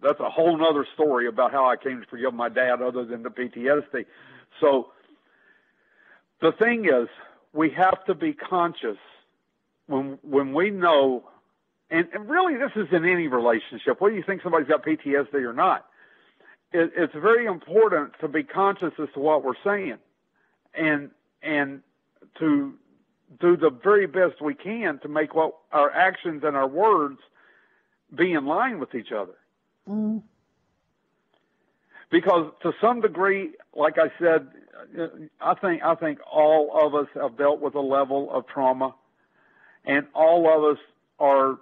that's a whole nother story about how I came to forgive my dad other than the PTSD. So the thing is, we have to be conscious when we know, and really this is in any relationship, whether you think somebody's got PTSD or not, it's very important to be conscious as to what we're saying and to do the very best we can to make what our actions and our words be in line with each other. Mm. Because to some degree, like I said, I think all of us have dealt with a level of trauma, and all of us are,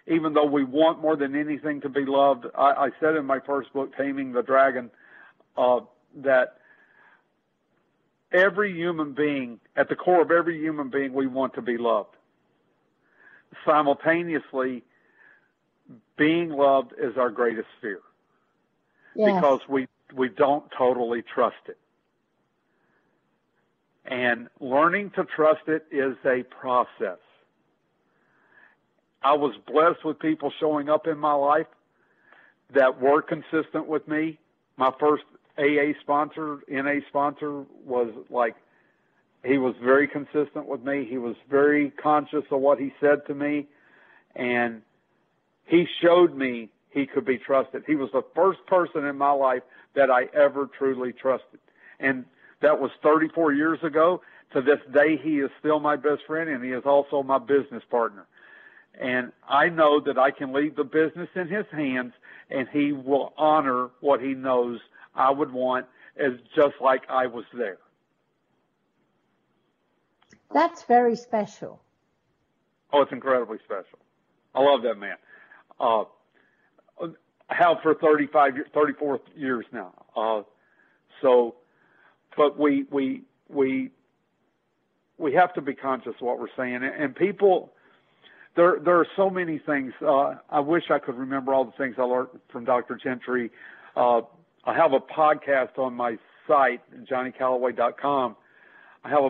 even though we want more than anything to be loved. I said in my first book, Taming the Dragon, that every human being, at the core of every human being, we want to be loved. Simultaneously, being loved is our greatest fear. Yes. Because we don't totally trust it. And learning to trust it is a process. I was blessed with people showing up in my life that were consistent with me. My first AA sponsor, NA sponsor, was like, he was very consistent with me. He was very conscious of what he said to me, and he showed me he could be trusted. He was the first person in my life that I ever truly trusted. And that was 34 years ago. To this day, he is still my best friend, and he is also my business partner. And I know that I can leave the business in his hands, and he will honor what he knows I would want, as just like I was there. That's very special. Oh, it's incredibly special. I love that man. Have for 34 years now. But we have to be conscious of what we're saying. And people, there are so many things. I wish I could remember all the things I learned from Dr. Gentry. I have a podcast on my site, JohnnieCalloway.com. I have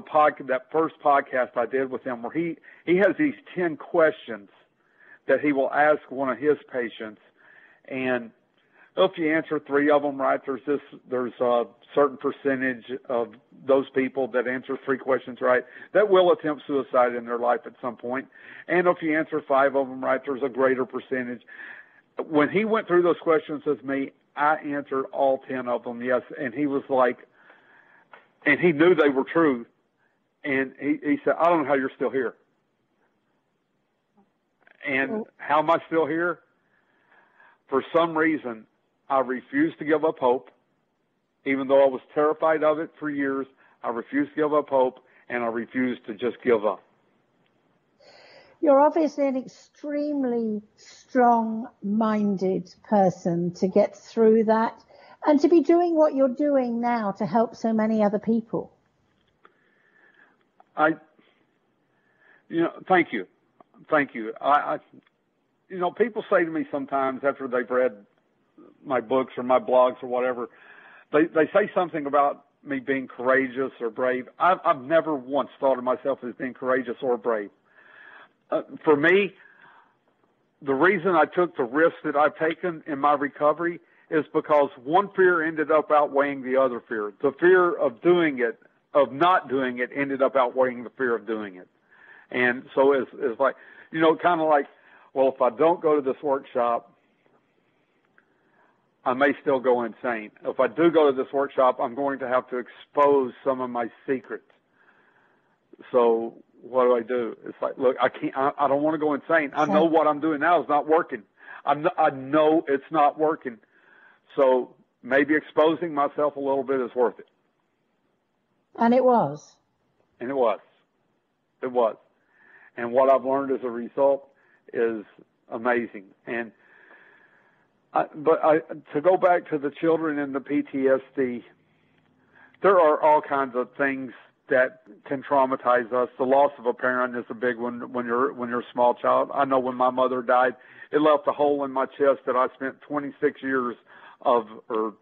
that first podcast I did with him where he has these 10 questions that he will ask one of his patients. And if you answer 3 of them right, there's a certain percentage of those people that answer 3 questions right that will attempt suicide in their life at some point. And if you answer 5 of them right, there's a greater percentage. When he went through those questions with me, I answered all 10 of them yes. And he was like, and he knew they were true. And he said, I don't know how you're still here. And how am I still here? For some reason, I refused to give up hope. Even though I was terrified of it for years, I refused to give up hope, and I refused to just give up. You're obviously an extremely strong-minded person to get through that and to be doing what you're doing now to help so many other people. Thank you. Thank you. People say to me sometimes after they've read my books or my blogs or whatever, they say something about me being courageous or brave. I've never once thought of myself as being courageous or brave. For me, the reason I took the risks that I've taken in my recovery is because one fear ended up outweighing the other fear. The fear of doing it, of not doing it, ended up outweighing the fear of doing it. And so it's like, kind of like, well, if I don't go to this workshop, I may still go insane. If I do go to this workshop, I'm going to have to expose some of my secrets. So what do? It's like, look, I don't want to go insane. I know what I'm doing now is not working. I know it's not working. So maybe exposing myself a little bit is worth it. And it was. And it was. It was. And what I've learned as a result is amazing. And to go back to the children and the PTSD, there are all kinds of things that can traumatize us. The loss of a parent is a big one when you're a small child. I know when my mother died, it left a hole in my chest that I spent 26 years or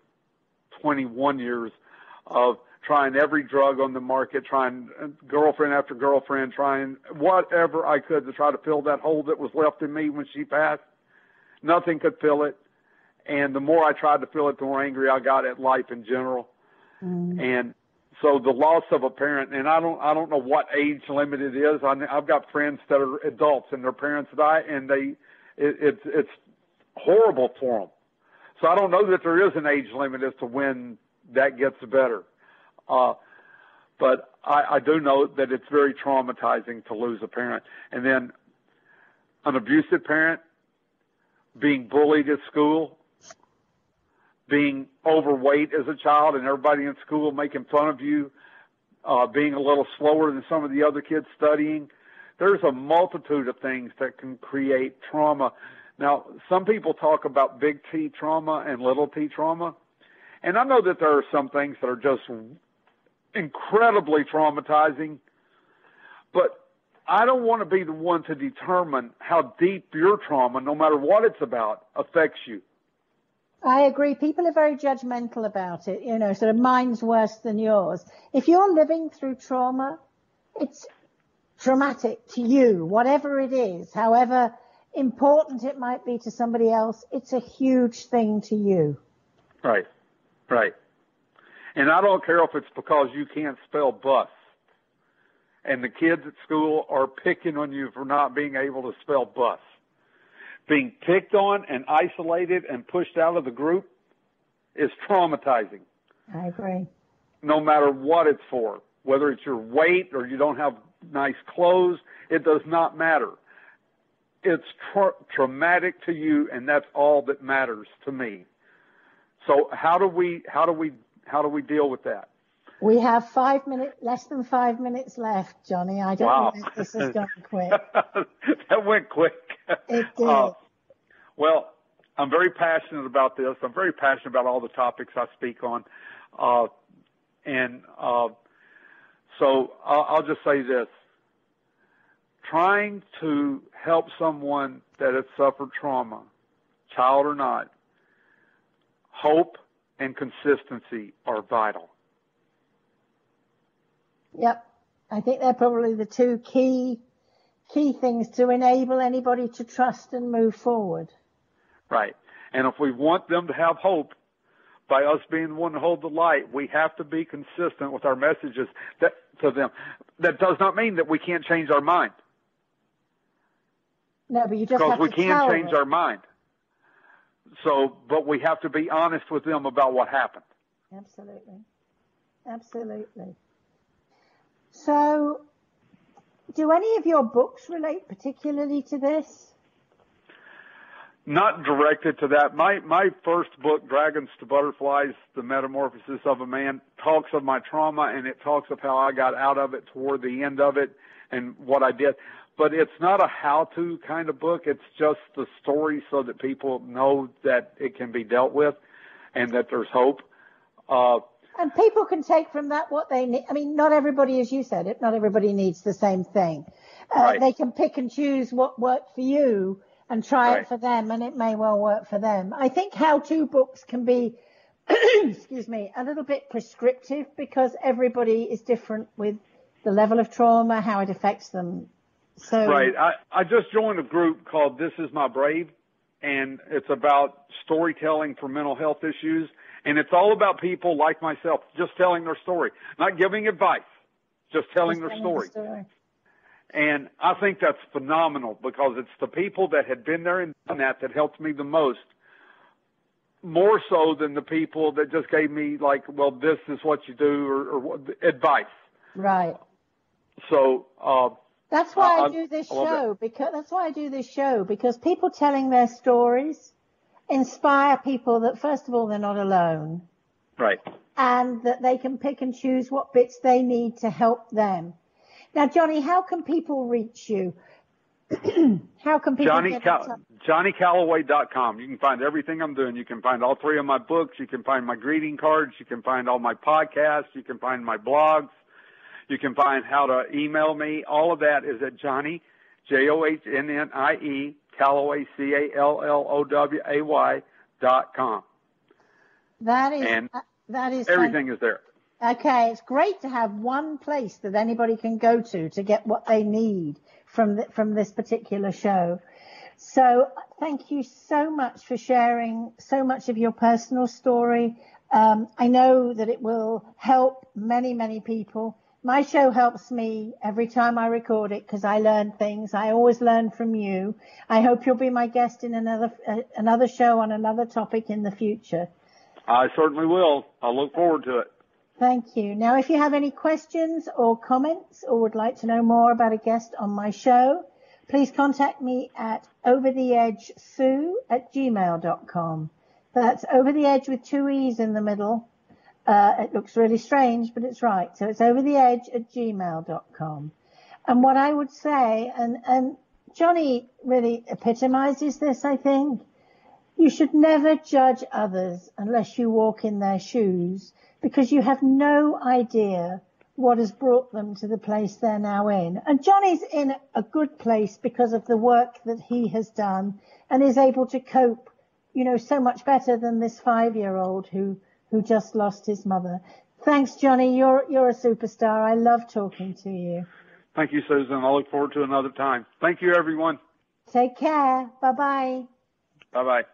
21 years of trying every drug on the market, trying girlfriend after girlfriend, trying whatever I could to try to fill that hole that was left in me when she passed. Nothing could fill it. And the more I tried to feel it, the more angry I got at life in general. And so the loss of a parent, and I don't know what age limit it is. I've got friends that are adults and their parents die, and it's horrible for them. So I don't know that there is an age limit as to when that gets better. But I do know that it's very traumatizing to lose a parent. And then an abusive parent, being bullied at school, being overweight as a child and everybody in school making fun of you, being a little slower than some of the other kids studying. There's a multitude of things that can create trauma. Now, some people talk about big T trauma and little t trauma. And I know that there are some things that are just incredibly traumatizing, but I don't want to be the one to determine how deep your trauma, no matter what it's about, affects you. I agree. People are very judgmental about it, sort of mine's worse than yours. If you're living through trauma, it's traumatic to you, whatever it is, however important it might be to somebody else, it's a huge thing to you. Right. And I don't care if it's because you can't spell bus and the kids at school are picking on you for not being able to spell bus. Being picked on and isolated and pushed out of the group is traumatizing. I agree. No matter what it's for, whether it's your weight or you don't have nice clothes, it does not matter. It's traumatic to you, and that's all that matters to me. So how do we deal with that? We have less than 5 minutes left, Johnny. I don't know if this has gone quick. That went quick. It did. Well, I'm very passionate about this. I'm very passionate about all the topics I speak on. So I'll just say this. Trying to help someone that has suffered trauma, child or not, hope and consistency are vital. Yep. I think they're probably the two key things to enable anybody to trust and move forward. Right. And if we want them to have hope, by us being the one to hold the light, we have to be consistent with our messages to them. That does not mean that we can't change our mind. No, but you just have to because we can change our mind. So, but we have to be honest with them about what happened. Absolutely. So, do any of your books relate particularly to this? Not directed to that. My first book, Dragons to Butterflies, The Metamorphosis of a Man, talks of my trauma, and it talks of how I got out of it toward the end of it and what I did. But it's not a how-to kind of book. It's just the story so that people know that it can be dealt with and that there's hope. And people can take from that what they need. I mean, not everybody, as you said, not everybody needs the same thing. Right. They can pick and choose what worked for you and try it for them, and it may well work for them. I think how-to books can be, a little bit prescriptive because everybody is different with the level of trauma, how it affects them. So, right. I just joined a group called This Is My Brave, and it's about storytelling for mental health issues. And it's all about people like myself just telling their story, not giving advice, just telling their story. And I think that's phenomenal because it's the people that had been there and done that helped me the most, more so than the people that just gave me like, well, this is what you do or advice. Right. So, that's why I do this show because people telling their stories inspire people that, first of all, they're not alone. Right. And that they can pick and choose what bits they need to help them. Now, Johnny, how can people reach you? How can people get in touch? JohnnieCalloway.com. You can find everything I'm doing. You can find all 3 of my books. You can find my greeting cards. You can find all my podcasts. You can find my blogs. You can find how to email me. All of that is at Johnnie, JOHNNIE, Calloway, CALLOWAY.com. That is everything is there. Okay, it's great to have one place that anybody can go to get what they need from this particular show. So Thank you so much for sharing so much of your personal story. I know that it will help many, many people. My show helps me every time I record it because I learn things. I always learn from you. I hope you'll be my guest in another show on another topic in the future. I certainly will. I look forward to it. Thank you. Now, if you have any questions or comments or would like to know more about a guest on my show, please contact me at overtheedgesue@gmail.com. That's over the edge with 2 E's in the middle. It looks really strange, but it's right. So it's overtheedge@gmail.com. And what I would say, and Johnny really epitomizes this, I think, you should never judge others unless you walk in their shoes, because you have no idea what has brought them to the place they're now in. And Johnny's in a good place because of the work that he has done and is able to cope, so much better than this 5-year-old who just lost his mother. Thanks, Johnny. You're a superstar. I love talking to you. Thank you, Susan. I look forward to another time. Thank you, everyone. Take care. Bye-bye. Bye-bye.